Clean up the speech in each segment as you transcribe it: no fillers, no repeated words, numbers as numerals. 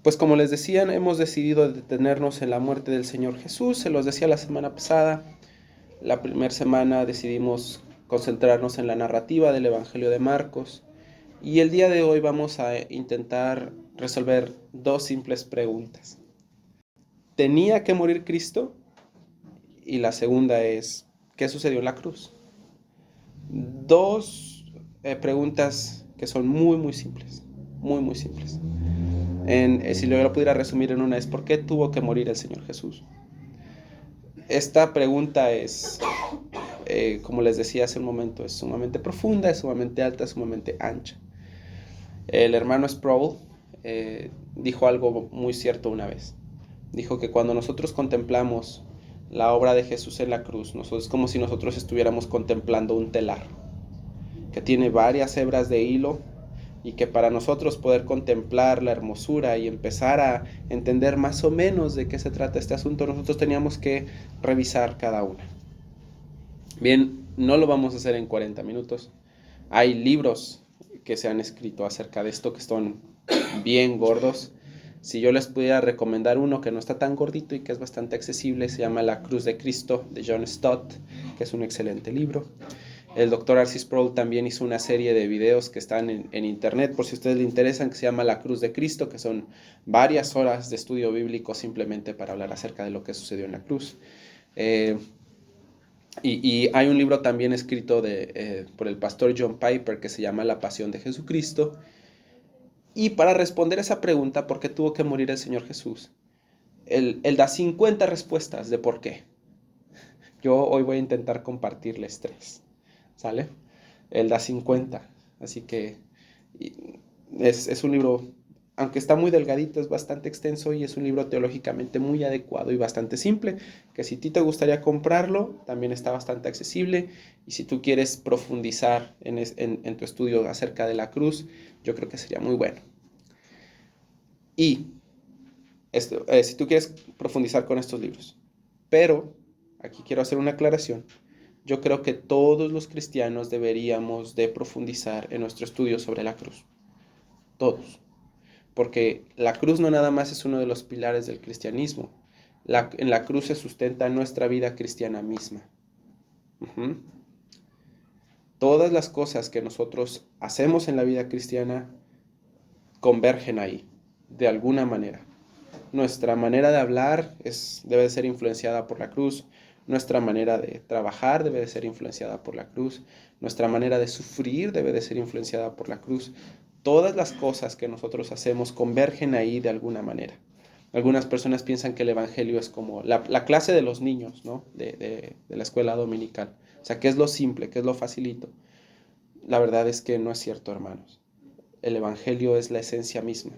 Pues como les decía, hemos decidido detenernos en la muerte del Señor Jesús. Se los decía la semana pasada. La primera semana decidimos concentrarnos en la narrativa del Evangelio de Marcos. Y el día de hoy vamos a intentar resolver dos simples preguntas. ¿Tenía que morir Cristo? Y la segunda es, ¿qué sucedió en la cruz? Dos preguntas que son muy simples. Muy simples. Si lo pudiera resumir en una es, ¿por qué tuvo que morir el Señor Jesús? Esta pregunta es, como les decía hace un momento, es sumamente profunda, es sumamente alta, es sumamente ancha. El hermano Sproul dijo algo muy cierto una vez. Dijo que cuando nosotros contemplamos la obra de Jesús en la cruz, es como si nosotros estuviéramos contemplando un telar que tiene varias hebras de hilo, y que para nosotros poder contemplar la hermosura y empezar a entender más o menos de qué se trata este asunto, nosotros teníamos que revisar cada una. Bien, no lo vamos a hacer en 40 minutos. Hay libros que se han escrito acerca de esto que son bien gordos. Si yo les pudiera recomendar uno que no está tan gordito y que es bastante accesible, se llama La Cruz de Cristo, de John Stott, que es un excelente libro. El doctor R.C. Sproul también hizo una serie de videos que están en internet, por si a ustedes les interesan, que se llama La Cruz de Cristo, que son varias horas de estudio bíblico simplemente para hablar acerca de lo que sucedió en la cruz. Y hay un libro también escrito por el pastor John Piper que se llama La Pasión de Jesucristo. Y para responder esa pregunta, ¿por qué tuvo que morir el Señor Jesús? Él da 50 respuestas de por qué. Yo hoy voy a intentar compartirles 3. ¿Sale? Él da 50. Así que es un libro, aunque está muy delgadito, es bastante extenso y es un libro teológicamente muy adecuado y bastante simple, que si a ti te gustaría comprarlo, también está bastante accesible. Y si tú quieres profundizar en tu estudio acerca de la cruz, yo creo que sería muy bueno. Y si tú quieres profundizar con estos libros. Pero, aquí quiero hacer una aclaración. Yo creo que todos los cristianos deberíamos de profundizar en nuestro estudio sobre la cruz. Todos. Porque la cruz no nada más es uno de los pilares del cristianismo. En la cruz se sustenta nuestra vida cristiana misma. Todas las cosas que nosotros hacemos en la vida cristiana convergen ahí, de alguna manera. Nuestra manera de hablar debe ser influenciada por la cruz. Nuestra manera de trabajar debe de ser influenciada por la cruz. Nuestra manera de sufrir debe de ser influenciada por la cruz. Todas las cosas que nosotros hacemos convergen ahí de alguna manera. Algunas personas piensan que el evangelio es como la clase de los niños, ¿no? de la escuela dominical. O sea, ¿qué es lo simple? ¿Qué es lo facilito? La verdad es que no es cierto, hermanos. El evangelio es la esencia misma.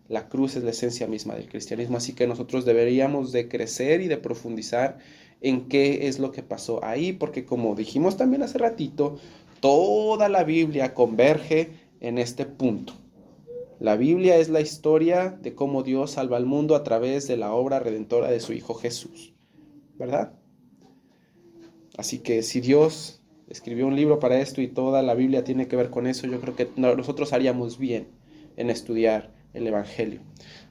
La cruz es la esencia misma del cristianismo, así que nosotros deberíamos de crecer y de profundizar en qué es lo que pasó ahí, porque como dijimos también hace ratito, toda la Biblia converge en este punto. La Biblia es la historia de cómo Dios salva al mundo a través de la obra redentora de su Hijo Jesús, ¿verdad? Así que si Dios escribió un libro para esto y toda la Biblia tiene que ver con eso, yo creo que nosotros haríamos bien en estudiar el Evangelio.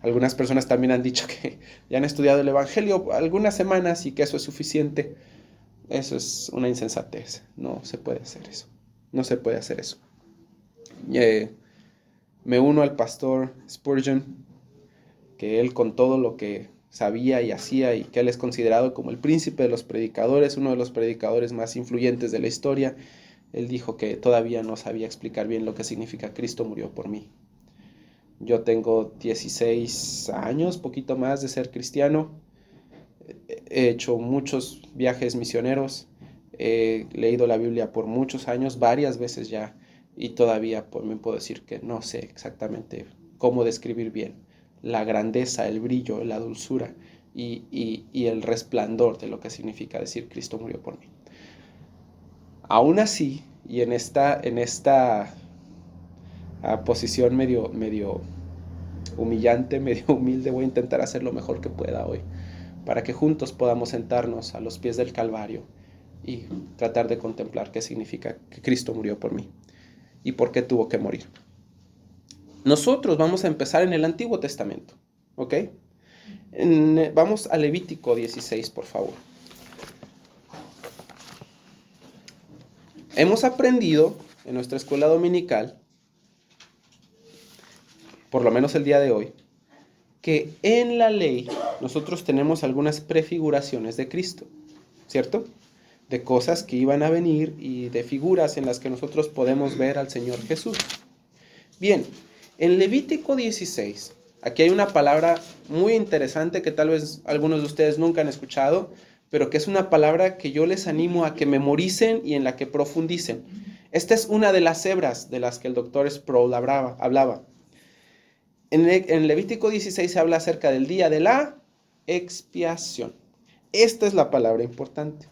Algunas personas también han dicho que ya han estudiado el Evangelio algunas semanas y que eso es suficiente. Eso es una insensatez. No se puede hacer eso. No se puede hacer eso. Me uno al pastor Spurgeon, que él con todo lo que sabía y hacía y que él es considerado como el príncipe de los predicadores, uno de los predicadores más influyentes de la historia, él dijo que todavía no sabía explicar bien lo que significa Cristo murió por mí. Yo tengo 16 años, poquito más de ser cristiano. He hecho muchos viajes misioneros. He leído la Biblia por muchos años, varias veces ya, y todavía me puedo decir que no sé exactamente cómo describir bien la grandeza, el brillo, la dulzura y el resplandor de lo que significa decir Cristo murió por mí. Aún así, y en esta posición medio humillante, medio humilde, voy a intentar hacer lo mejor que pueda hoy, para que juntos podamos sentarnos a los pies del Calvario y tratar de contemplar qué significa que Cristo murió por mí y por qué tuvo que morir. Nosotros vamos a empezar en el Antiguo Testamento. ¿Ok? Vamos a Levítico 16, por favor. Hemos aprendido en nuestra escuela dominical, por lo menos el día de hoy, que en la ley nosotros tenemos algunas prefiguraciones de Cristo, ¿cierto? De cosas que iban a venir y de figuras en las que nosotros podemos ver al Señor Jesús. Bien, en Levítico 16, aquí hay una palabra muy interesante que tal vez algunos de ustedes nunca han escuchado, pero que es una palabra que yo les animo a que memoricen y en la que profundicen. Esta es una de las hebras de las que el doctor Sproul hablaba. En Levítico 16 se habla acerca del día de la expiación. Esta es la palabra importante.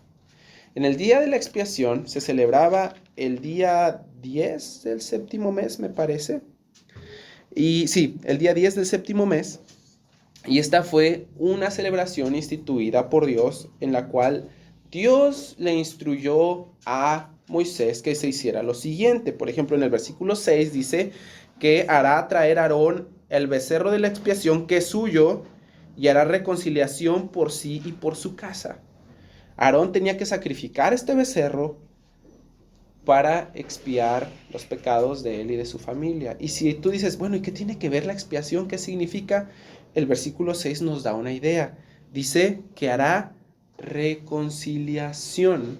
En el día de la expiación se celebraba el día 10 del séptimo mes, me parece. Y sí, el día 10 del séptimo mes. Y esta fue una celebración instituida por Dios en la cual Dios le instruyó a Moisés que se hiciera lo siguiente. Por ejemplo, en el versículo 6 dice que hará traer a Aarón el becerro de la expiación que es suyo y hará reconciliación por sí y por su casa. Aarón tenía que sacrificar este becerro para expiar los pecados de él y de su familia. Y si tú dices, bueno, ¿y qué tiene que ver la expiación? ¿Qué significa? El versículo 6 nos da una idea. Dice que hará reconciliación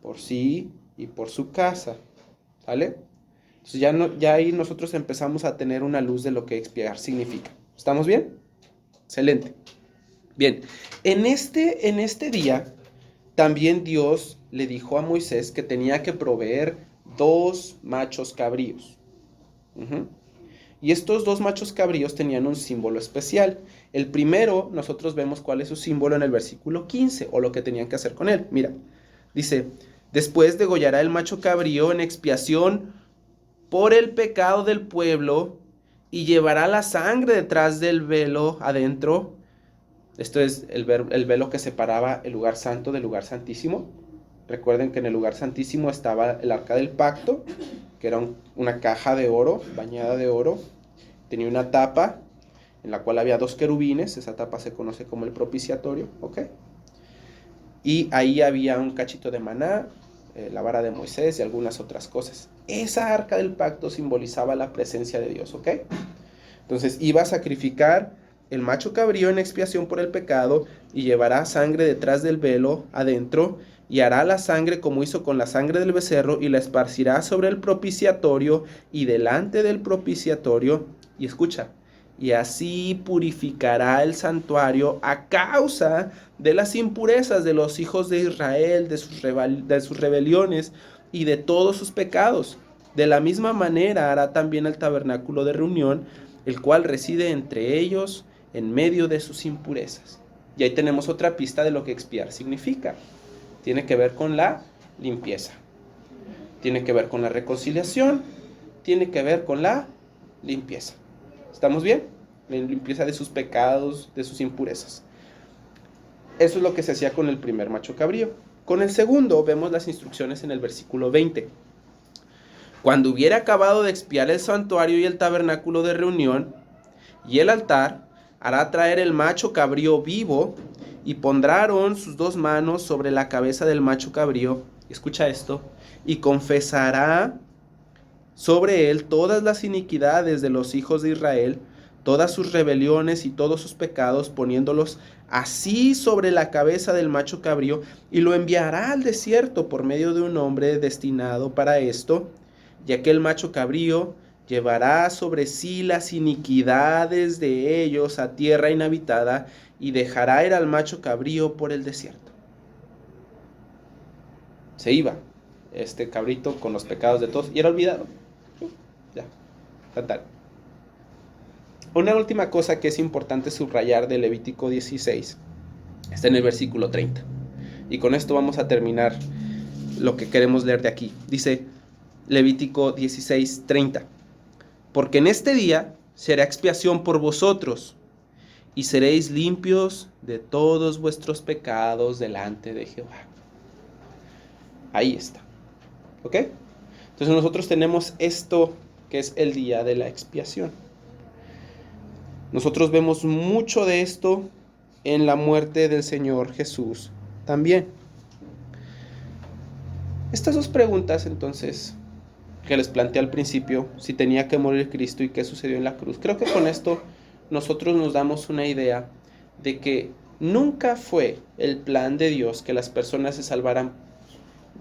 por sí y por su casa. ¿Vale? Entonces ya ahí nosotros empezamos a tener una luz de lo que expiar significa. ¿Estamos bien? Excelente. Bien, en este día también Dios le dijo a Moisés que tenía que proveer 2 machos cabríos. Y estos 2 machos cabríos tenían un símbolo especial. El primero, nosotros vemos cuál es su símbolo en el versículo 15, o lo que tenían que hacer con él. Mira, dice, después degollará el macho cabrío en expiación por el pecado del pueblo y llevará la sangre detrás del velo adentro. Esto es el velo que separaba el lugar santo del lugar santísimo. Recuerden que en el lugar santísimo estaba el arca del pacto, que era una caja de oro, bañada de oro. Tenía una tapa en la cual había 2 querubines. Esa tapa se conoce como el propiciatorio, ¿ok? Y ahí había un cachito de maná, la vara de Moisés y algunas otras cosas. Esa arca del pacto simbolizaba la presencia de Dios, ¿ok? Entonces iba a sacrificar el macho cabrío en expiación por el pecado y llevará sangre detrás del velo adentro y hará la sangre como hizo con la sangre del becerro y la esparcirá sobre el propiciatorio y delante del propiciatorio. Y escucha, y así purificará el santuario a causa de las impurezas de los hijos de Israel, de sus rebeliones y de todos sus pecados. De la misma manera hará también el tabernáculo de reunión, el cual reside entre ellos en medio de sus impurezas. Y ahí tenemos otra pista de lo que expiar significa. Tiene que ver con la limpieza. Tiene que ver con la reconciliación. Tiene que ver con la limpieza. ¿Estamos bien? La limpieza de sus pecados, de sus impurezas. Eso es lo que se hacía con el primer macho cabrío. Con el segundo vemos las instrucciones en el versículo 20. Cuando hubiera acabado de expiar el santuario y el tabernáculo de reunión y el altar, hará traer el macho cabrío vivo y pondrá Aarón sus 2 manos sobre la cabeza del macho cabrío. Escucha esto. Y confesará sobre él todas las iniquidades de los hijos de Israel, todas sus rebeliones y todos sus pecados, poniéndolos así sobre la cabeza del macho cabrío, y lo enviará al desierto por medio de un hombre destinado para esto, y aquel macho cabrío llevará sobre sí las iniquidades de ellos a tierra inhabitada, y dejará ir al macho cabrío por el desierto. Se iba este cabrito con los pecados de todos y era olvidado. Ya, tal. Una última cosa que es importante subrayar de Levítico 16 está en el versículo 30. Y con esto vamos a terminar lo que queremos leer de aquí. Dice Levítico 16, 30. Porque en este día será expiación por vosotros y seréis limpios de todos vuestros pecados delante de Jehová. Ahí está. ¿Ok? Entonces nosotros tenemos esto que es el día de la expiación. Nosotros vemos mucho de esto en la muerte del Señor Jesús también. Estas dos preguntas, entonces, que les planteé al principio, si tenía que morir Cristo y qué sucedió en la cruz, creo que con esto nosotros nos damos una idea de que nunca fue el plan de Dios que las personas se salvaran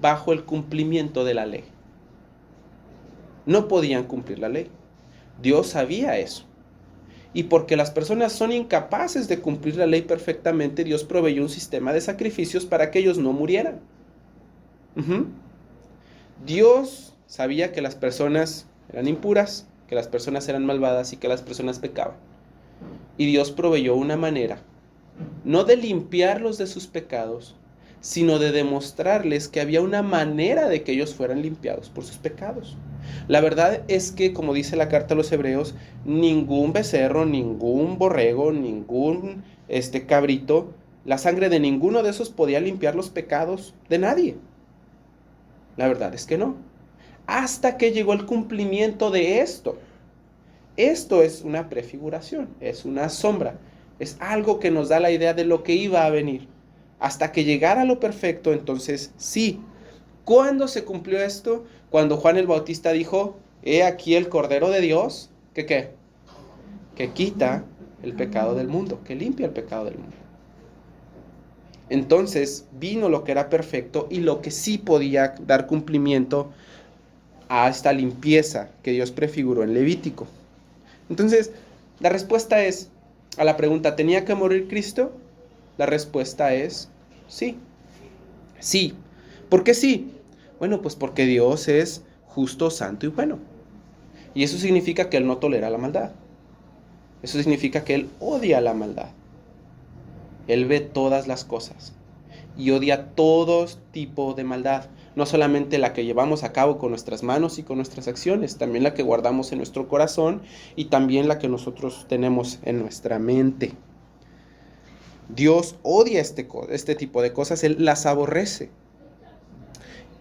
bajo el cumplimiento de la ley. No podían cumplir la ley. Dios sabía eso. Y porque las personas son incapaces de cumplir la ley perfectamente, Dios proveyó un sistema de sacrificios para que ellos no murieran. Dios sabía que las personas eran impuras, que las personas eran malvadas y que las personas pecaban. Y Dios proveyó una manera, no de limpiarlos de sus pecados, sino de demostrarles que había una manera de que ellos fueran limpiados por sus pecados. La verdad es que, como dice la carta a los Hebreos, ningún becerro, ningún borrego, ningún cabrito, la sangre de ninguno de esos podía limpiar los pecados de nadie. La verdad es que no. Hasta que llegó el cumplimiento de esto. Esto es una prefiguración, es una sombra, es algo que nos da la idea de lo que iba a venir. Hasta que llegara lo perfecto, entonces sí. ¿Cuándo se cumplió esto? Cuando Juan el Bautista dijo, he aquí el Cordero de Dios, que ¿qué? Que quita el pecado del mundo, que limpia el pecado del mundo. Entonces vino lo que era perfecto y lo que sí podía dar cumplimiento a esta limpieza que Dios prefiguró en Levítico. Entonces, la respuesta es, a la pregunta, ¿tenía que morir Cristo? La respuesta es sí. Sí. ¿Por qué sí? Bueno, pues porque Dios es justo, santo y bueno. Y eso significa que Él no tolera la maldad. Eso significa que Él odia la maldad. Él ve todas las cosas y odia todo tipo de maldad. No solamente la que llevamos a cabo con nuestras manos y con nuestras acciones, también la que guardamos en nuestro corazón y también la que nosotros tenemos en nuestra mente. Dios odia este tipo de cosas, Él las aborrece.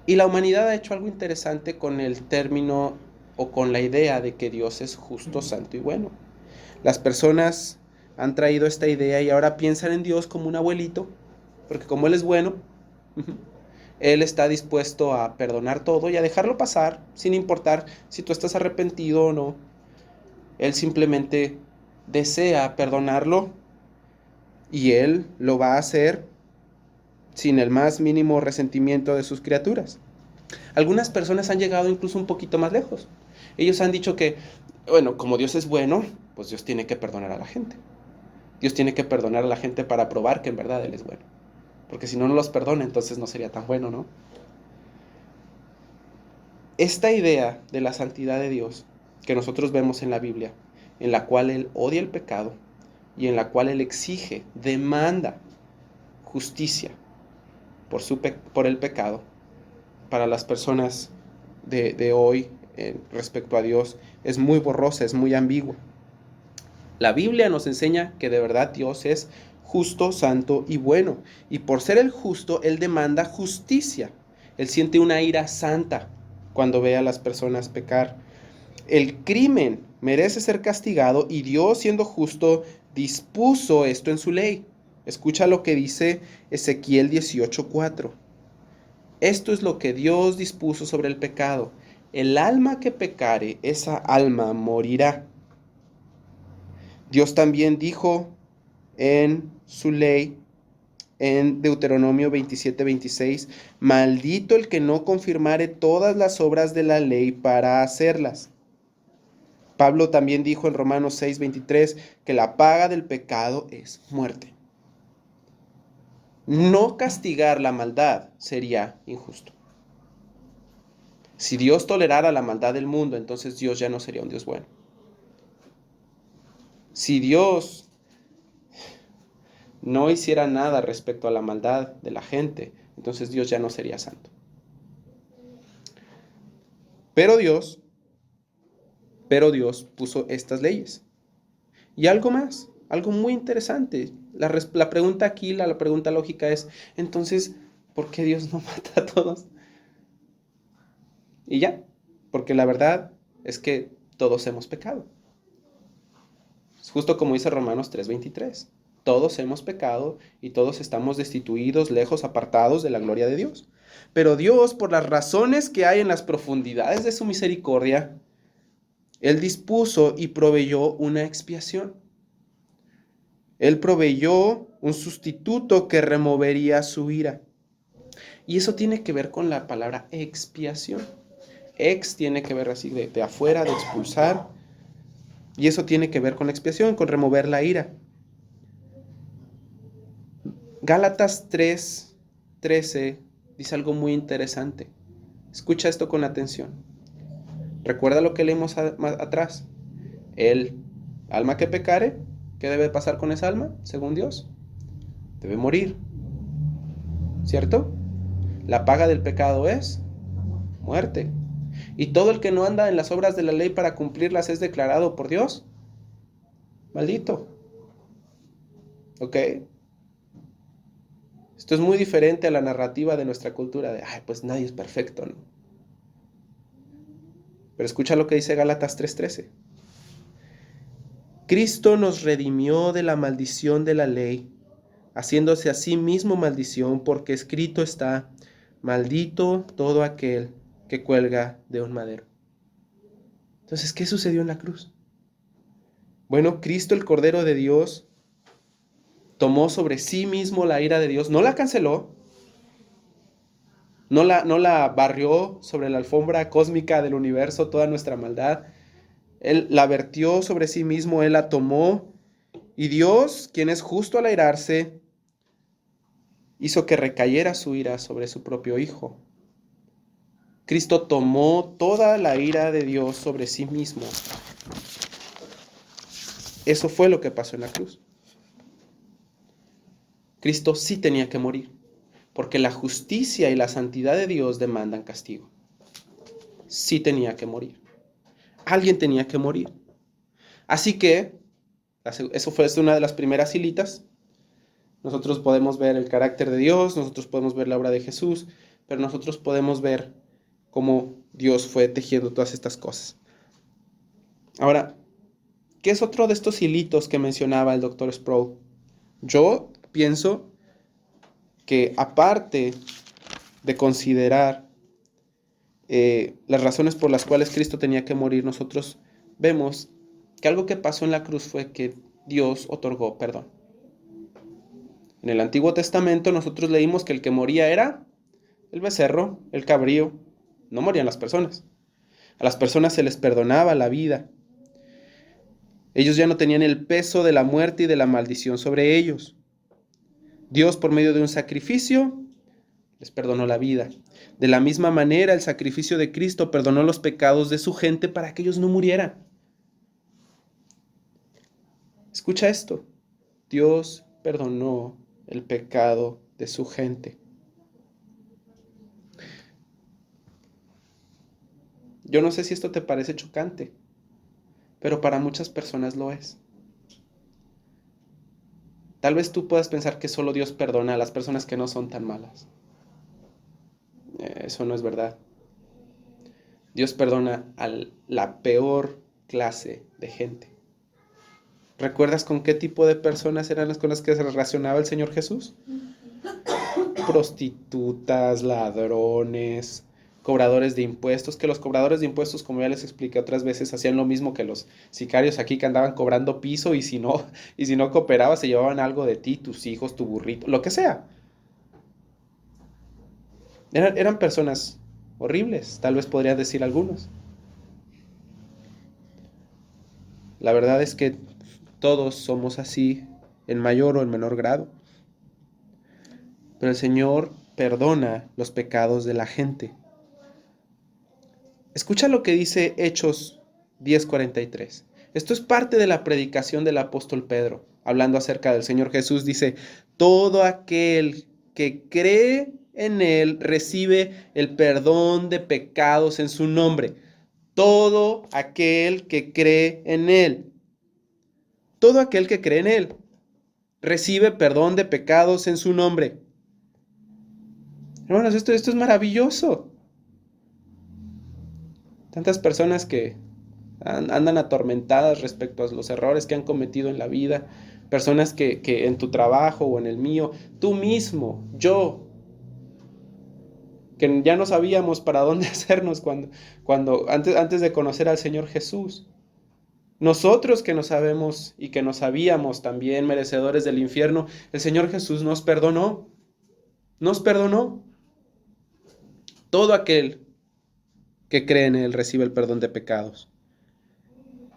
Y la humanidad ha hecho algo interesante con el término o con la idea de que Dios es justo, santo y bueno. Las personas han traído esta idea y ahora piensan en Dios como un abuelito, porque como Él es bueno, Él está dispuesto a perdonar todo y a dejarlo pasar, sin importar si tú estás arrepentido o no. Él simplemente desea perdonarlo y Él lo va a hacer sin el más mínimo resentimiento de sus criaturas. Algunas personas han llegado incluso un poquito más lejos. Ellos han dicho que, bueno, como Dios es bueno, pues Dios tiene que perdonar a la gente. Dios tiene que perdonar a la gente para probar que en verdad Él es bueno. Porque si no los perdona, entonces no sería tan bueno, ¿no? Esta idea de la santidad de Dios que nosotros vemos en la Biblia, en la cual Él odia el pecado y en la cual Él exige, demanda justicia por el pecado, para las personas de hoy respecto a Dios, es muy borrosa, es muy ambigua. La Biblia nos enseña que de verdad Dios es justo, santo y bueno. Y por ser el justo, Él demanda justicia. Él siente una ira santa cuando ve a las personas pecar. El crimen merece ser castigado y Dios, siendo justo, dispuso esto en su ley. Escucha lo que dice Ezequiel 18:4. Esto es lo que Dios dispuso sobre el pecado. El alma que pecare, esa alma morirá. Dios también dijo en su ley, en Deuteronomio 27:26, maldito el que no confirmare todas las obras de la ley para hacerlas. Pablo también dijo en Romanos 6:23 que la paga del pecado es muerte. No castigar la maldad sería injusto. Si Dios tolerara la maldad del mundo, entonces Dios ya no sería un Dios bueno. Si Dios no hiciera nada respecto a la maldad de la gente, entonces Dios ya no sería santo. Pero Dios puso estas leyes. Y algo más, algo muy interesante. La pregunta aquí, la pregunta lógica es, entonces, ¿por qué Dios no mata a todos? Y ya, porque la verdad es que todos hemos pecado. Es justo como dice Romanos 3:23. Todos hemos pecado y todos estamos destituidos, lejos, apartados de la gloria de Dios. Pero Dios, por las razones que hay en las profundidades de su misericordia, Él dispuso y proveyó una expiación. Él proveyó un sustituto que removería su ira. Y eso tiene que ver con la palabra expiación. Ex tiene que ver así de afuera, de expulsar. Y eso tiene que ver con la expiación, con remover la ira. Gálatas 3:13 dice algo muy interesante. Escucha esto con atención. Recuerda lo que leímos más atrás. El alma que pecare, ¿qué debe pasar con esa alma, según Dios? Debe morir. ¿Cierto? La paga del pecado es muerte. Y todo el que no anda en las obras de la ley para cumplirlas es declarado por Dios maldito. ¿Ok? Esto es muy diferente a la narrativa de nuestra cultura de, ay, pues nadie es perfecto, ¿no? Pero escucha lo que dice Gálatas 3:13. Cristo nos redimió de la maldición de la ley, haciéndose a sí mismo maldición, porque escrito está, maldito todo aquel que cuelga de un madero. Entonces, ¿qué sucedió en la cruz? Bueno, Cristo, el Cordero de Dios, tomó sobre sí mismo la ira de Dios, no la canceló, no la barrió sobre la alfombra cósmica del universo, toda nuestra maldad. Él la vertió sobre sí mismo, Él la tomó, y Dios, quien es justo al airarse, hizo que recayera su ira sobre su propio Hijo. Cristo tomó toda la ira de Dios sobre sí mismo. Eso fue lo que pasó en la cruz. Cristo sí tenía que morir, porque la justicia y la santidad de Dios demandan castigo. Sí tenía que morir. Alguien tenía que morir. Así que, eso fue una de las primeras hilitas. Nosotros podemos ver el carácter de Dios, nosotros podemos ver la obra de Jesús, pero nosotros podemos ver cómo Dios fue tejiendo todas estas cosas. Ahora, ¿qué es otro de estos hilitos que mencionaba el Dr. Sproul? Yo pienso que aparte de considerar las razones por las cuales Cristo tenía que morir, nosotros vemos que algo que pasó en la cruz fue que Dios otorgó perdón. En el Antiguo Testamento nosotros leímos que el que moría era el becerro, el cabrío, no morían las personas. A las personas se les perdonaba la vida. Ellos ya no tenían el peso de la muerte y de la maldición sobre ellos. Dios, por medio de un sacrificio, les perdonó la vida. De la misma manera, el sacrificio de Cristo perdonó los pecados de su gente para que ellos no murieran. Escucha esto. Dios perdonó el pecado de su gente. Yo no sé si esto te parece chocante, pero para muchas personas lo es. Tal vez tú puedas pensar que solo Dios perdona a las personas que no son tan malas. Eso no es verdad. Dios perdona a la peor clase de gente. ¿Recuerdas con qué tipo de personas eran las con las que se relacionaba el Señor Jesús? Prostitutas, ladrones, cobradores de impuestos, que los cobradores de impuestos, como ya les expliqué otras veces, hacían lo mismo que los sicarios aquí que andaban cobrando piso y si no cooperabas se llevaban algo de ti, tus hijos, tu burrito, lo que sea. Eran personas horribles, tal vez podrían decir algunos. La verdad es que todos somos así en mayor o en menor grado. Pero el Señor perdona los pecados de la gente. Escucha lo que dice Hechos 10:43. Esto es parte de la predicación del apóstol Pedro, hablando acerca del Señor Jesús. Dice, todo aquel que cree en Él recibe el perdón de pecados en su nombre. Todo aquel que cree en Él. Todo aquel que cree en Él recibe perdón de pecados en su nombre. Hermanos, esto es maravilloso. Tantas personas que Andan atormentadas respecto a los errores que han cometido en la vida. Personas que en tu trabajo o en el mío, tú mismo, yo, que ya no sabíamos para dónde hacernos antes de conocer al Señor Jesús. Nosotros que no sabemos y que no sabíamos también merecedores del infierno, el Señor Jesús nos perdonó. Nos perdonó. Todo aquel que cree en Él recibe el perdón de pecados.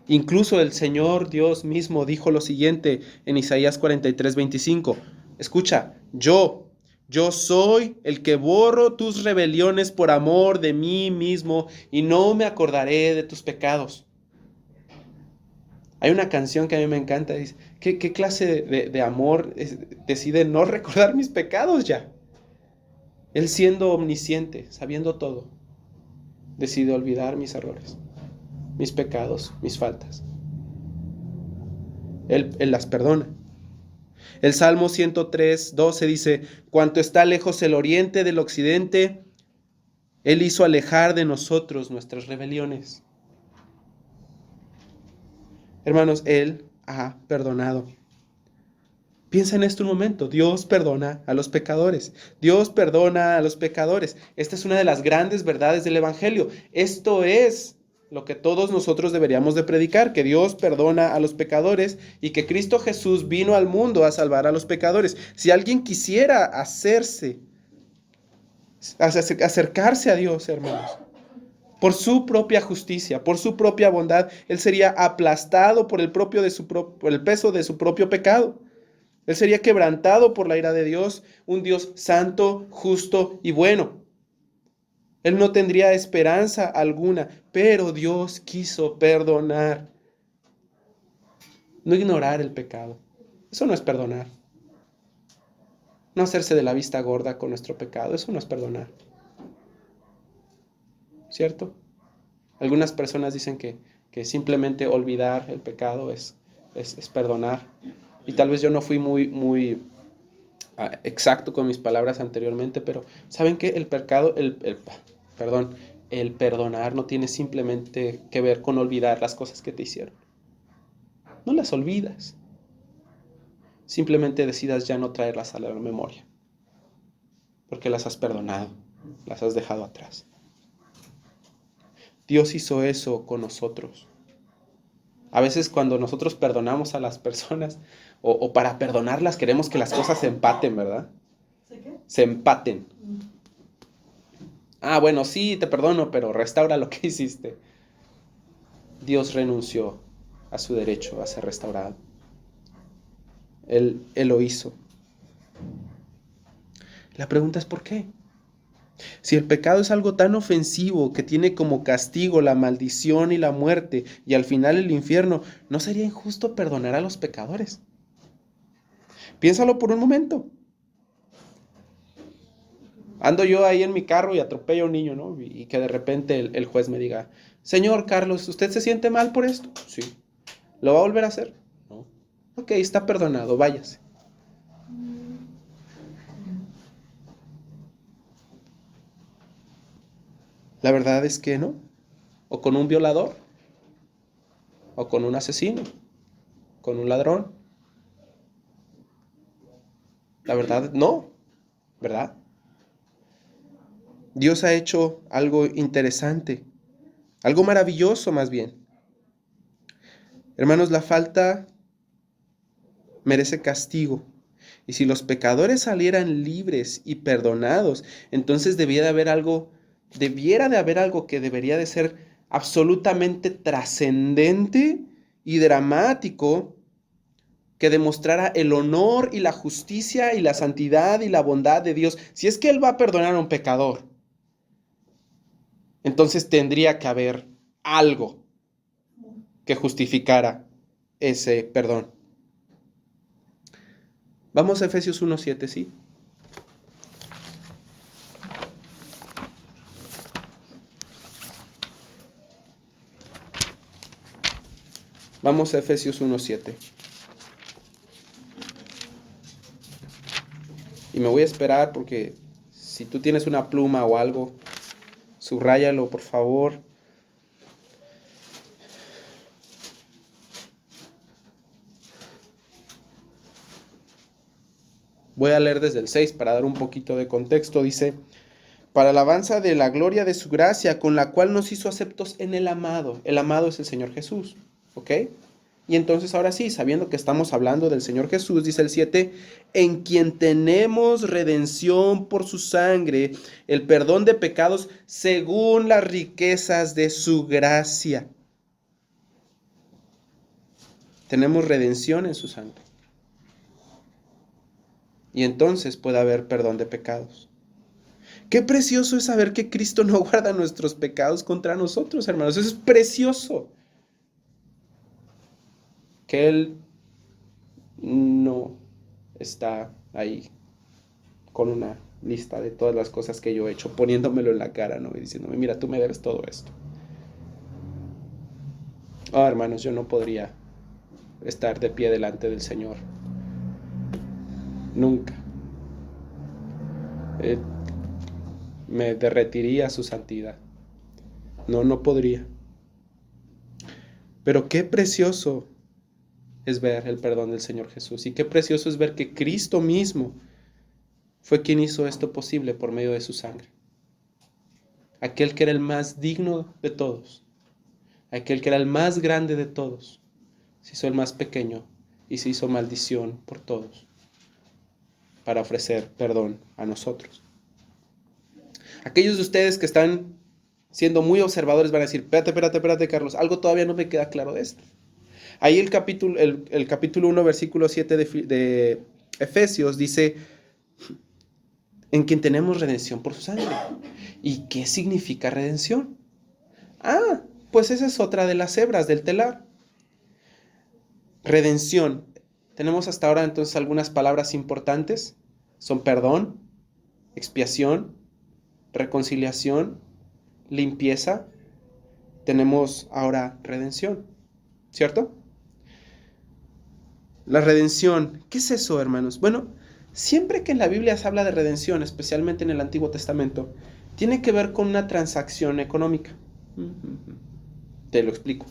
Incluso el Señor Dios mismo dijo lo siguiente en Isaías 43:25. Escucha, yo soy el que borro tus rebeliones por amor de mí mismo y no me acordaré de tus pecados. Hay una canción que a mí me encanta, dice, ¿qué clase de amor decide no recordar mis pecados ya? Él siendo omnisciente, sabiendo todo, decide olvidar mis errores, mis pecados, mis faltas. Él las perdona. El Salmo 103:12 dice, cuanto está lejos el oriente del occidente, Él hizo alejar de nosotros nuestras rebeliones. Hermanos, Él ha perdonado. Piensa en esto un momento. Dios perdona a los pecadores. Dios perdona a los pecadores. Esta es una de las grandes verdades del Evangelio. Esto es lo que todos nosotros deberíamos de predicar, que Dios perdona a los pecadores y que Cristo Jesús vino al mundo a salvar a los pecadores. Si alguien quisiera acercarse a Dios, hermanos, por su propia justicia, por su propia bondad, él sería aplastado por el peso de su propio pecado. Él sería quebrantado por la ira de Dios, un Dios santo, justo y bueno. Él no tendría esperanza alguna, pero Dios quiso perdonar. No ignorar el pecado. Eso no es perdonar. No hacerse de la vista gorda con nuestro pecado. Eso no es perdonar. ¿Cierto? Algunas personas dicen que simplemente olvidar el pecado es perdonar. Y tal vez yo no fui muy exacto con mis palabras anteriormente, pero ¿saben qué? El perdonar no tiene simplemente que ver con olvidar las cosas que te hicieron. No las olvidas. Simplemente decidas ya no traerlas a la memoria, porque las has perdonado, las has dejado atrás. Dios hizo eso con nosotros. A veces cuando nosotros perdonamos a las personas o para perdonarlas queremos que las cosas se empaten, ¿verdad? Se empaten. Ah, bueno, sí, te perdono, pero restaura lo que hiciste. Dios renunció a su derecho a ser restaurado. Él lo hizo. La pregunta es ¿por qué? Si el pecado es algo tan ofensivo que tiene como castigo la maldición y la muerte y al final el infierno, ¿no sería injusto perdonar a los pecadores? Piénsalo por un momento. Ando yo ahí en mi carro y atropello a un niño, ¿no? Y que de repente el juez me diga, señor Carlos, ¿usted se siente mal por esto? Sí. ¿Lo va a volver a hacer? No. Ok, está perdonado, váyase. La verdad es que no. O con un violador, o con un asesino, con un ladrón. La verdad, no, ¿verdad? Dios ha hecho algo interesante, algo maravilloso más bien. Hermanos, la falta merece castigo. Y si los pecadores salieran libres y perdonados, entonces debiera de haber algo que debería de ser absolutamente trascendente y dramático que demostrara el honor y la justicia y la santidad y la bondad de Dios. Si es que Él va a perdonar a un pecador, entonces tendría que haber algo que justificara ese perdón. Vamos a Efesios 1:7, ¿sí? Vamos a Efesios 1:7. Y me voy a esperar porque si tú tienes una pluma o algo, subráyalo, por favor. Voy a leer desde el 6 para dar un poquito de contexto. Dice, para alabanza de la gloria de su gracia, con la cual nos hizo aceptos en el amado. El amado es el Señor Jesús, ¿ok? Y entonces ahora sí, sabiendo que estamos hablando del Señor Jesús, dice el 7, en quien tenemos redención por su sangre, el perdón de pecados según las riquezas de su gracia. Tenemos redención en su sangre. Y entonces puede haber perdón de pecados. Qué precioso es saber que Cristo no guarda nuestros pecados contra nosotros, hermanos. Eso es precioso. Que Él no está ahí con una lista de todas las cosas que yo he hecho, poniéndomelo en la cara, ¿no? Y diciéndome, mira, tú me debes todo esto. Oh, hermanos, yo no podría estar de pie delante del Señor. Nunca. Me derretiría su santidad. No podría. Pero qué precioso es ver el perdón del Señor Jesús. Y qué precioso es ver que Cristo mismo fue quien hizo esto posible por medio de su sangre. Aquel que era el más digno de todos, aquel que era el más grande de todos, se hizo el más pequeño y se hizo maldición por todos para ofrecer perdón a nosotros. Aquellos de ustedes que están siendo muy observadores van a decir, espérate, Carlos, algo todavía no me queda claro de esto. Ahí el capítulo 1, versículo 7 de Efesios dice, en quien tenemos redención por su sangre. ¿Y qué significa redención? Ah, pues esa es otra de las hebras del telar. Redención. Tenemos hasta ahora entonces algunas palabras importantes. Son perdón, expiación, reconciliación, limpieza. Tenemos ahora redención, ¿cierto? La redención, ¿qué es eso, hermanos? Bueno, siempre que en la Biblia se habla de redención, especialmente en el Antiguo Testamento, tiene que ver con una transacción económica. Te lo explico.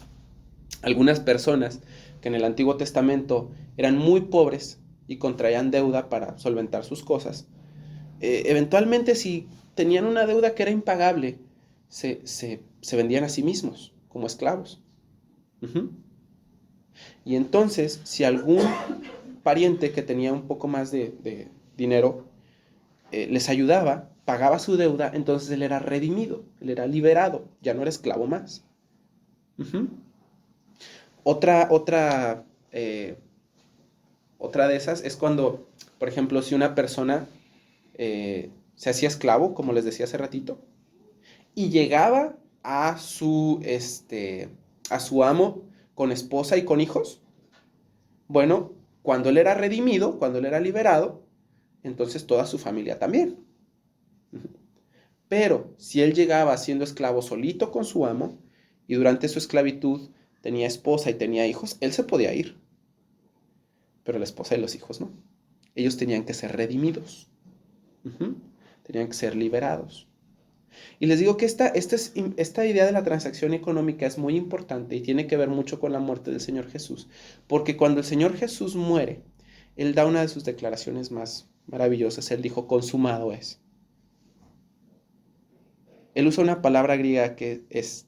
Algunas personas que en el Antiguo Testamento eran muy pobres y contraían deuda para solventar sus cosas, eventualmente si tenían una deuda que era impagable, se vendían a sí mismos como esclavos. Y entonces, si algún pariente que tenía un poco más de dinero les ayudaba, pagaba su deuda, entonces él era redimido, él era liberado, ya no era esclavo más. Otra de esas es cuando, por ejemplo, si una persona se hacía esclavo, como les decía hace ratito, y llegaba a su amo con esposa y con hijos, bueno, cuando él era redimido, cuando él era liberado, entonces toda su familia también. Pero si él llegaba siendo esclavo solito con su amo y durante su esclavitud tenía esposa y tenía hijos, él se podía ir. Pero la esposa y los hijos no. Ellos tenían que ser redimidos. Tenían que ser liberados. Y les digo que esta idea de la transacción económica es muy importante y tiene que ver mucho con la muerte del Señor Jesús. Porque cuando el Señor Jesús muere, Él da una de sus declaraciones más maravillosas. Él dijo, consumado es. Él usa una palabra griega que es,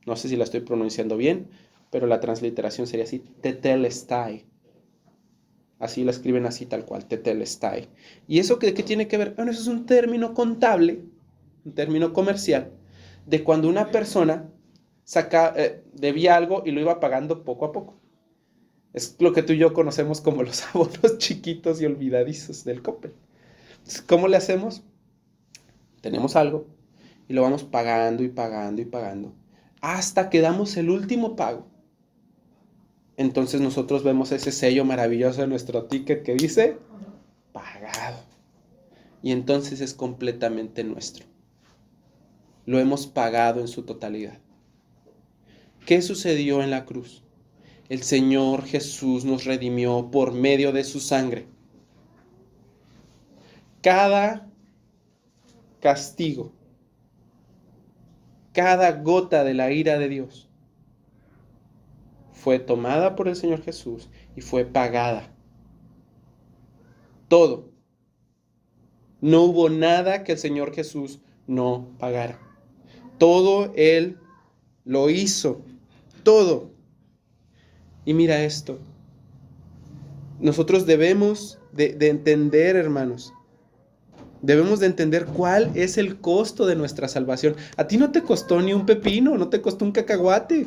no sé si la estoy pronunciando bien, pero la transliteración sería así, tetelestai. Así la escriben así tal cual, tetelestai. ¿Y eso qué tiene que ver? Bueno, eso es un término contable, un término comercial, de cuando una persona debía algo y lo iba pagando poco a poco. Es lo que tú y yo conocemos como los abonos chiquitos y olvidadizos del Coppel. Entonces, ¿cómo le hacemos? Tenemos algo y lo vamos pagando y pagando y pagando hasta que damos el último pago. Entonces nosotros vemos ese sello maravilloso de nuestro ticket que dice pagado. Y entonces es completamente nuestro. Lo hemos pagado en su totalidad. ¿Qué sucedió en la cruz? El Señor Jesús nos redimió por medio de su sangre. Cada castigo, cada gota de la ira de Dios fue tomada por el Señor Jesús y fue pagada. Todo. No hubo nada que el Señor Jesús no pagara. Todo Él lo hizo. Todo. Y mira esto. Nosotros debemos de entender, hermanos. Debemos de entender cuál es el costo de nuestra salvación. A ti no te costó ni un pepino, no te costó un cacahuate.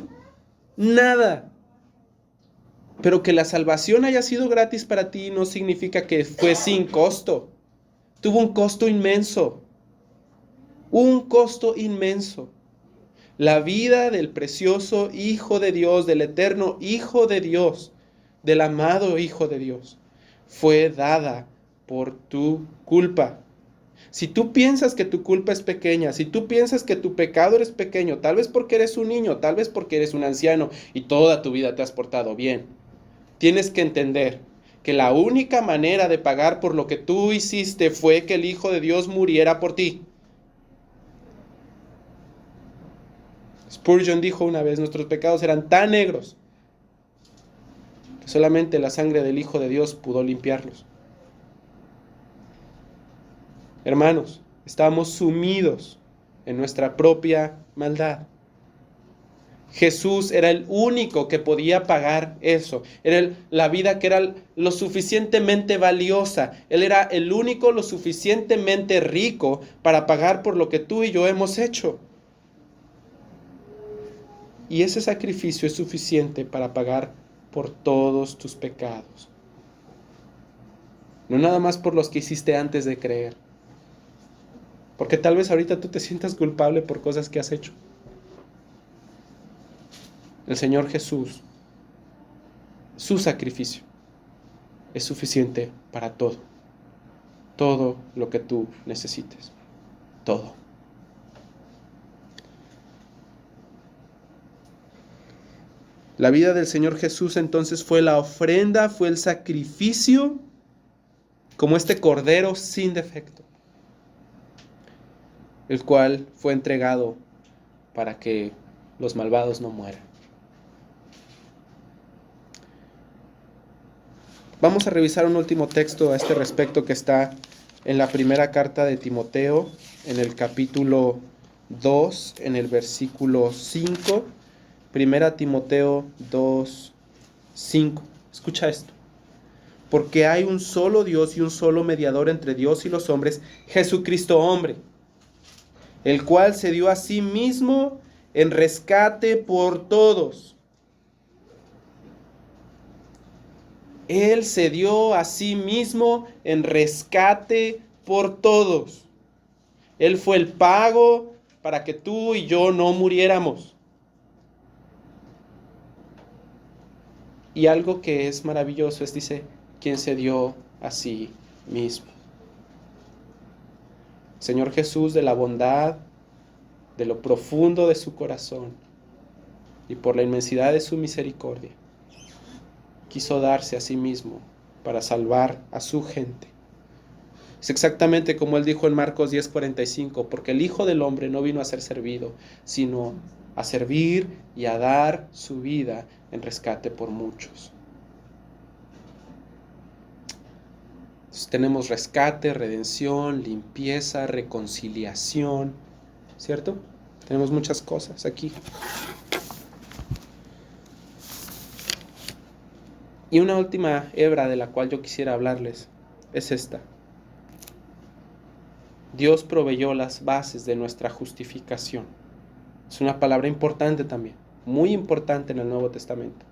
Nada. Pero que la salvación haya sido gratis para ti no significa que fue sin costo. Tuvo un costo inmenso. Un costo inmenso. La vida del precioso Hijo de Dios, del eterno Hijo de Dios, del amado Hijo de Dios, fue dada por tu culpa. Si tú piensas que tu culpa es pequeña, si tú piensas que tu pecado es pequeño, tal vez porque eres un niño, tal vez porque eres un anciano y toda tu vida te has portado bien, tienes que entender que la única manera de pagar por lo que tú hiciste fue que el Hijo de Dios muriera por ti. Spurgeon dijo una vez, nuestros pecados eran tan negros que solamente la sangre del Hijo de Dios pudo limpiarlos. Hermanos, estábamos sumidos en nuestra propia maldad. Jesús era el único que podía pagar eso. Era la vida que era lo suficientemente valiosa. Él era el único lo suficientemente rico para pagar por lo que tú y yo hemos hecho. Y ese sacrificio es suficiente para pagar por todos tus pecados. No nada más por los que hiciste antes de creer. Porque tal vez ahorita tú te sientas culpable por cosas que has hecho. El Señor Jesús, su sacrificio, es suficiente para todo. Todo lo que tú necesites. Todo. La vida del Señor Jesús entonces fue la ofrenda, fue el sacrificio, como este cordero sin defecto, el cual fue entregado para que los malvados no mueran. Vamos a revisar un último texto a este respecto que está en la primera carta de Timoteo, en el capítulo 2, en el versículo 5. Primera Timoteo 2, 5. Escucha esto. Porque hay un solo Dios y un solo mediador entre Dios y los hombres, Jesucristo hombre, el cual se dio a sí mismo en rescate por todos. Él se dio a sí mismo en rescate por todos. Él fue el pago para que tú y yo no muriéramos. Y algo que es maravilloso es, dice, quien se dio a sí mismo. Señor Jesús, de la bondad, de lo profundo de su corazón y por la inmensidad de su misericordia, quiso darse a sí mismo para salvar a su gente. Es exactamente como él dijo en Marcos 10:45, porque el Hijo del Hombre no vino a ser servido, sino a servir y a dar su vida en rescate por muchos. Entonces, tenemos rescate, redención, limpieza, reconciliación, ¿cierto? Tenemos muchas cosas aquí. Y una última hebra de la cual yo quisiera hablarles es esta. Dios proveyó las bases de nuestra justificación. Es una palabra importante también, muy importante en el Nuevo Testamento.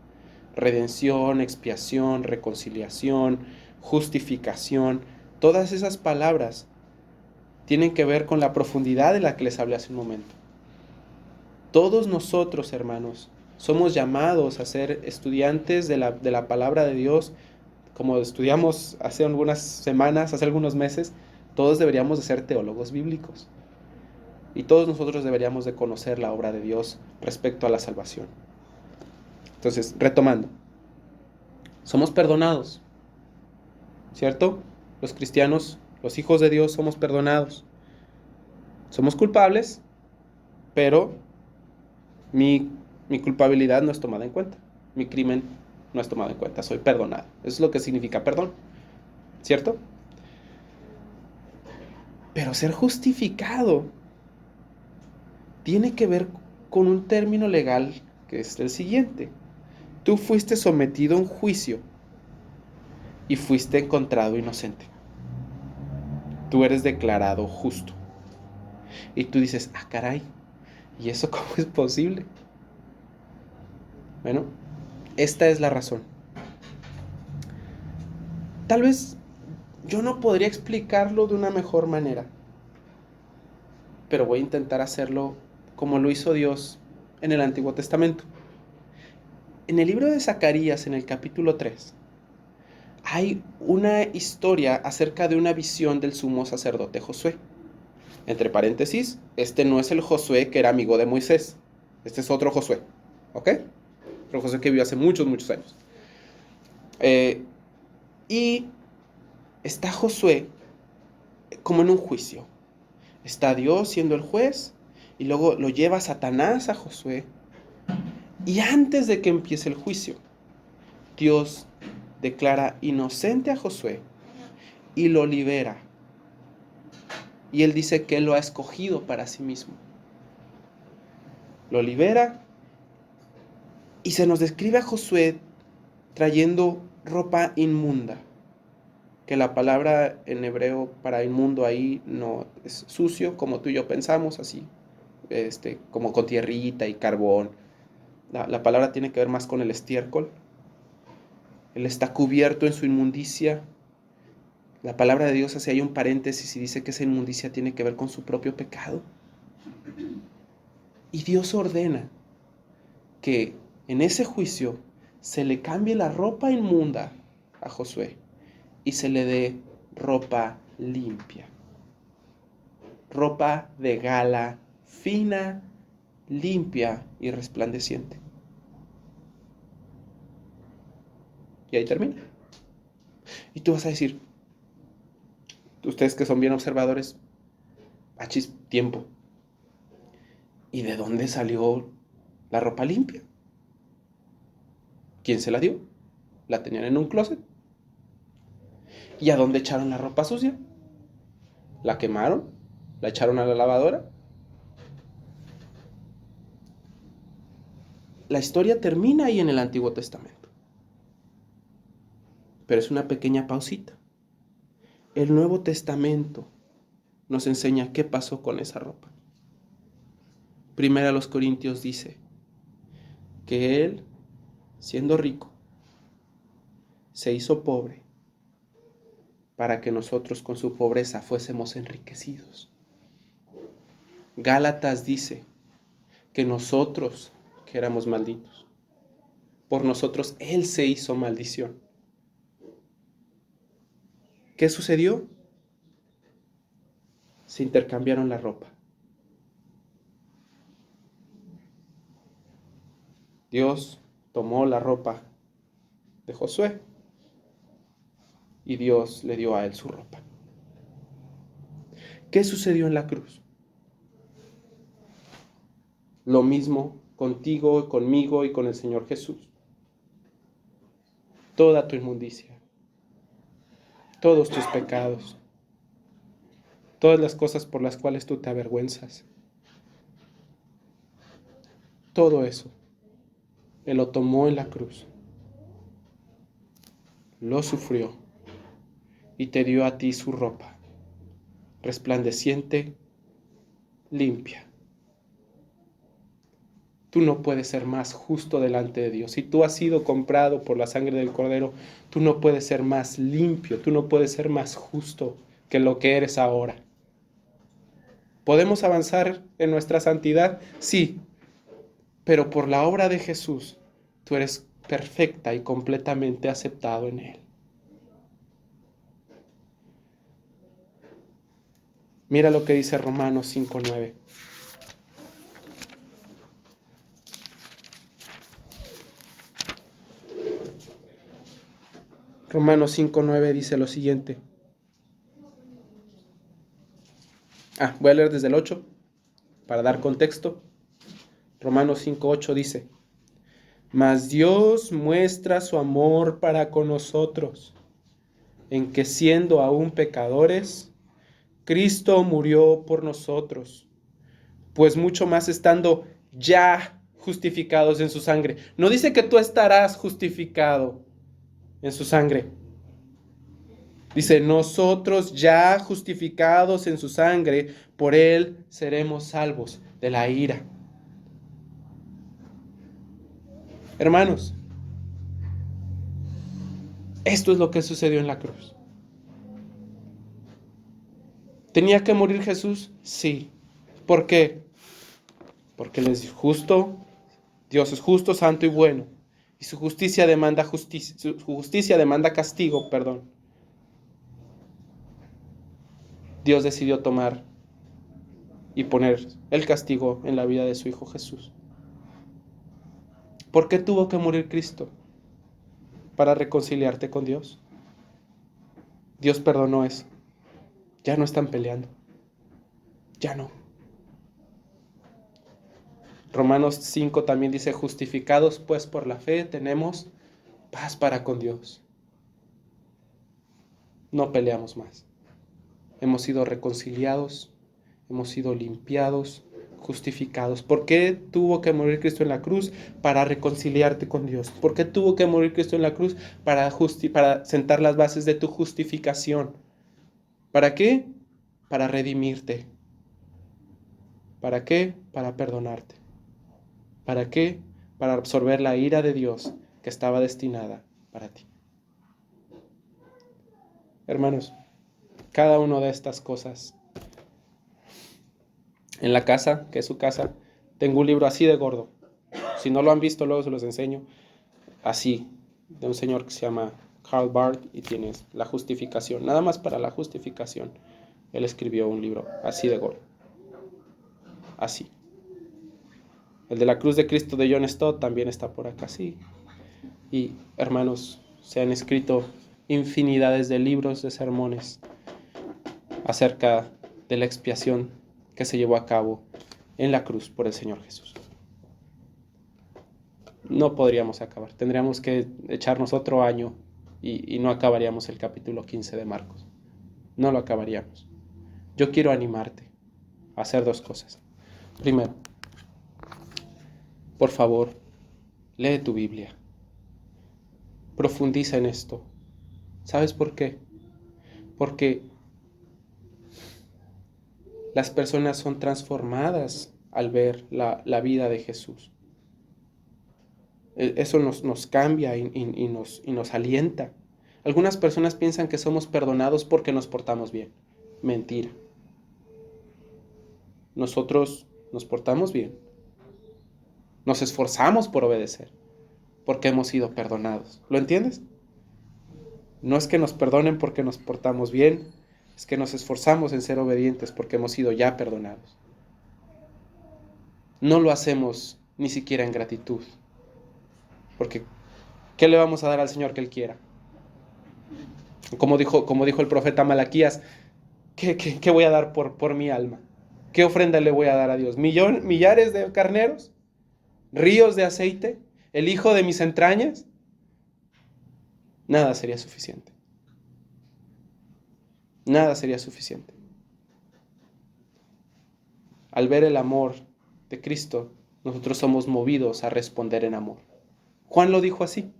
Redención, expiación, reconciliación, justificación, todas esas palabras tienen que ver con la profundidad de la que les hablé hace un momento. Todos nosotros, hermanos, somos llamados a ser estudiantes de la palabra de Dios, como estudiamos hace algunas semanas, hace algunos meses. Todos deberíamos de ser teólogos bíblicos. Y todos nosotros deberíamos de conocer la obra de Dios respecto a la salvación. Entonces, retomando. Somos perdonados, ¿cierto? Los cristianos, los hijos de Dios, somos perdonados. Somos culpables, pero mi culpabilidad no es tomada en cuenta. Mi crimen no es tomado en cuenta. Soy perdonado. Eso es lo que significa perdón, ¿cierto? Pero ser justificado tiene que ver con un término legal que es el siguiente. Tú fuiste sometido a un juicio y fuiste encontrado inocente. Tú eres declarado justo. Y tú dices, ah, caray, ¿y eso cómo es posible? Bueno, esta es la razón. Tal vez yo no podría explicarlo de una mejor manera, pero voy a intentar hacerlo como lo hizo Dios en el Antiguo Testamento. En el libro de Zacarías, en el capítulo 3, hay una historia acerca de una visión del sumo sacerdote Josué. Entre paréntesis, este no es el Josué que era amigo de Moisés. Este es otro Josué, ¿ok? Otro Josué que vivió hace muchos, muchos años. Y está Josué como en un juicio. Está Dios siendo el juez y luego lo lleva Satanás a Josué. Y antes de que empiece el juicio, Dios declara inocente a Josué y lo libera. Y él dice que él lo ha escogido para sí mismo. Lo libera y se nos describe a Josué trayendo ropa inmunda. Que la palabra en hebreo para inmundo ahí no es sucio, como tú y yo pensamos, así, como con tierrita y carbón. La palabra tiene que ver más con el estiércol. Él está cubierto en su inmundicia. La palabra de Dios hace ahí un paréntesis y dice que esa inmundicia tiene que ver con su propio pecado. Y Dios ordena que en ese juicio se le cambie la ropa inmunda a Josué y se le dé ropa limpia. Ropa de gala, fina, limpia y resplandeciente. Y ahí termina. Y tú vas a decir, ustedes que son bien observadores, achis, tiempo. ¿Y de dónde salió la ropa limpia? ¿Quién se la dio? ¿La tenían en un closet? ¿Y a dónde echaron la ropa sucia? ¿La quemaron? ¿La echaron a la lavadora? La historia termina ahí en el Antiguo Testamento. Pero es una pequeña pausita. El Nuevo Testamento nos enseña qué pasó con esa ropa. Primera a los Corintios dice que Él, siendo rico, se hizo pobre para que nosotros con su pobreza fuésemos enriquecidos. Gálatas dice que nosotros, que éramos malditos, por nosotros Él se hizo maldición. ¿Qué sucedió? Se intercambiaron la ropa. Dios tomó la ropa de Josué y Dios le dio a él su ropa. ¿Qué sucedió en la cruz? Lo mismo contigo, conmigo y con el Señor Jesús. Toda tu inmundicia, todos tus pecados, todas las cosas por las cuales tú te avergüenzas, todo eso, Él lo tomó en la cruz, lo sufrió y te dio a ti su ropa, resplandeciente, limpia. Tú no puedes ser más justo delante de Dios. Si tú has sido comprado por la sangre del Cordero, tú no puedes ser más limpio, tú no puedes ser más justo que lo que eres ahora. ¿Podemos avanzar en nuestra santidad? Sí, pero por la obra de Jesús, tú eres perfecta y completamente aceptado en Él. Mira lo que dice Romanos 5:9. Romanos 5:9 dice lo siguiente. Voy a leer desde el 8 para dar contexto. Romanos 5:8 dice: Mas Dios muestra su amor para con nosotros, en que siendo aún pecadores, Cristo murió por nosotros, pues mucho más estando ya justificados en su sangre. No dice que tú estarás justificado en su sangre. Dice, nosotros ya justificados en su sangre, por él seremos salvos de la ira. Hermanos, esto es lo que sucedió en la cruz. ¿Tenía que morir Jesús? Sí. ¿Por qué? Porque Él es justo, Dios es justo, santo y bueno. Y su justicia demanda castigo, perdón. Dios decidió tomar y poner el castigo en la vida de su Hijo Jesús. ¿Por qué tuvo que morir Cristo? Para reconciliarte con Dios. Dios perdonó eso. Ya no están peleando. Ya no. Romanos 5 también dice, justificados pues por la fe tenemos paz para con Dios. No peleamos más. Hemos sido reconciliados, hemos sido limpiados, justificados. ¿Por qué tuvo que morir Cristo en la cruz? Para reconciliarte con Dios. ¿Por qué tuvo que morir Cristo en la cruz? Para sentar las bases de tu justificación. ¿Para qué? Para redimirte. ¿Para qué? Para perdonarte. ¿Para qué? Para absorber la ira de Dios que estaba destinada para ti. Hermanos, cada una de estas cosas. En la casa, que es su casa, tengo un libro así de gordo. Si no lo han visto, luego se los enseño. Así, de un señor que se llama Karl Barth y tienes la justificación. Nada más para la justificación. Él escribió un libro así de gordo. Así. El de la cruz de Cristo de John Stott también está por acá, sí. Y hermanos, se han escrito infinidades de libros, de sermones acerca de la expiación que se llevó a cabo en la cruz por el Señor Jesús. No podríamos acabar, tendríamos que echarnos otro año y no acabaríamos el capítulo 15 de Marcos. No lo acabaríamos. Yo quiero animarte a hacer dos cosas. Primero, por favor, lee tu Biblia. Profundiza en esto. ¿Sabes por qué? Porque las personas son transformadas al ver la vida de Jesús. Eso nos cambia y nos alienta. Algunas personas piensan que somos perdonados porque nos portamos bien. Mentira. Nosotros nos portamos bien. Nos esforzamos por obedecer porque hemos sido perdonados. ¿Lo entiendes? No es que nos perdonen porque nos portamos bien, es que nos esforzamos en ser obedientes porque hemos sido ya perdonados. No lo hacemos ni siquiera en gratitud, porque ¿qué le vamos a dar al Señor que Él quiera? Como dijo el profeta Malaquías, ¿qué voy a dar por mi alma? ¿Qué ofrenda le voy a dar a Dios? ¿Millares de carneros? ¿Ríos de aceite? ¿El hijo de mis entrañas? Nada sería suficiente. Nada sería suficiente. Al ver el amor de Cristo, nosotros somos movidos a responder en amor. Juan lo dijo así.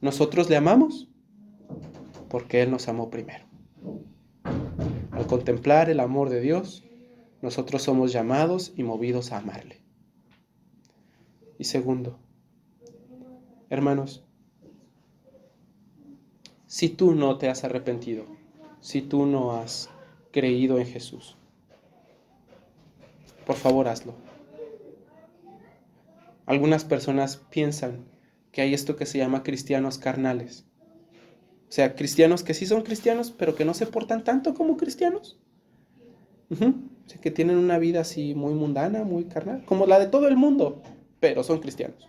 Nosotros le amamos porque Él nos amó primero. Al contemplar el amor de Dios, nosotros somos llamados y movidos a amarle. Y segundo, hermanos, si tú no te has arrepentido, si tú no has creído en Jesús, por favor hazlo. Algunas personas piensan que hay esto que se llama cristianos carnales. O sea, cristianos que sí son cristianos, pero que no se portan tanto como cristianos. O sea, que tienen una vida así muy mundana, muy carnal, como la de todo el mundo, pero son cristianos.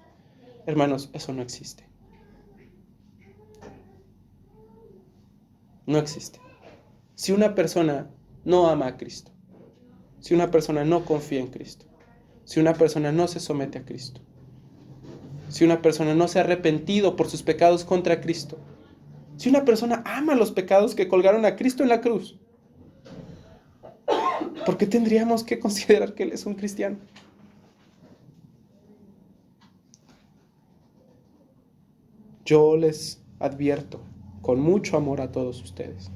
Hermanos, eso no existe. No existe. Si una persona no ama a Cristo, si una persona no confía en Cristo, si una persona no se somete a Cristo, si una persona no se ha arrepentido por sus pecados contra Cristo, si una persona ama los pecados que colgaron a Cristo en la cruz, ¿Por qué tendríamos que considerar que él es un cristiano? Yo les advierto con mucho amor a todos ustedes.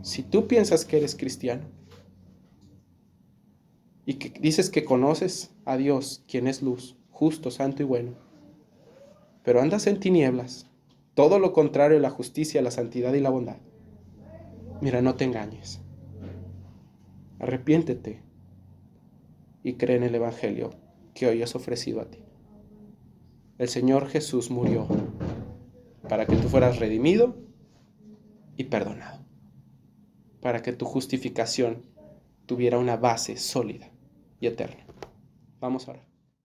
Si tú piensas que eres cristiano y que dices que conoces a Dios, quien es luz, justo, santo y bueno, pero andas en tinieblas, todo lo contrario a la justicia, la santidad y la bondad, mira, no te engañes. Arrepiéntete y cree en el Evangelio que hoy es ofrecido a ti. El Señor Jesús murió para que tú fueras redimido y perdonado, para que tu justificación tuviera una base sólida y eterna. Vamos a orar.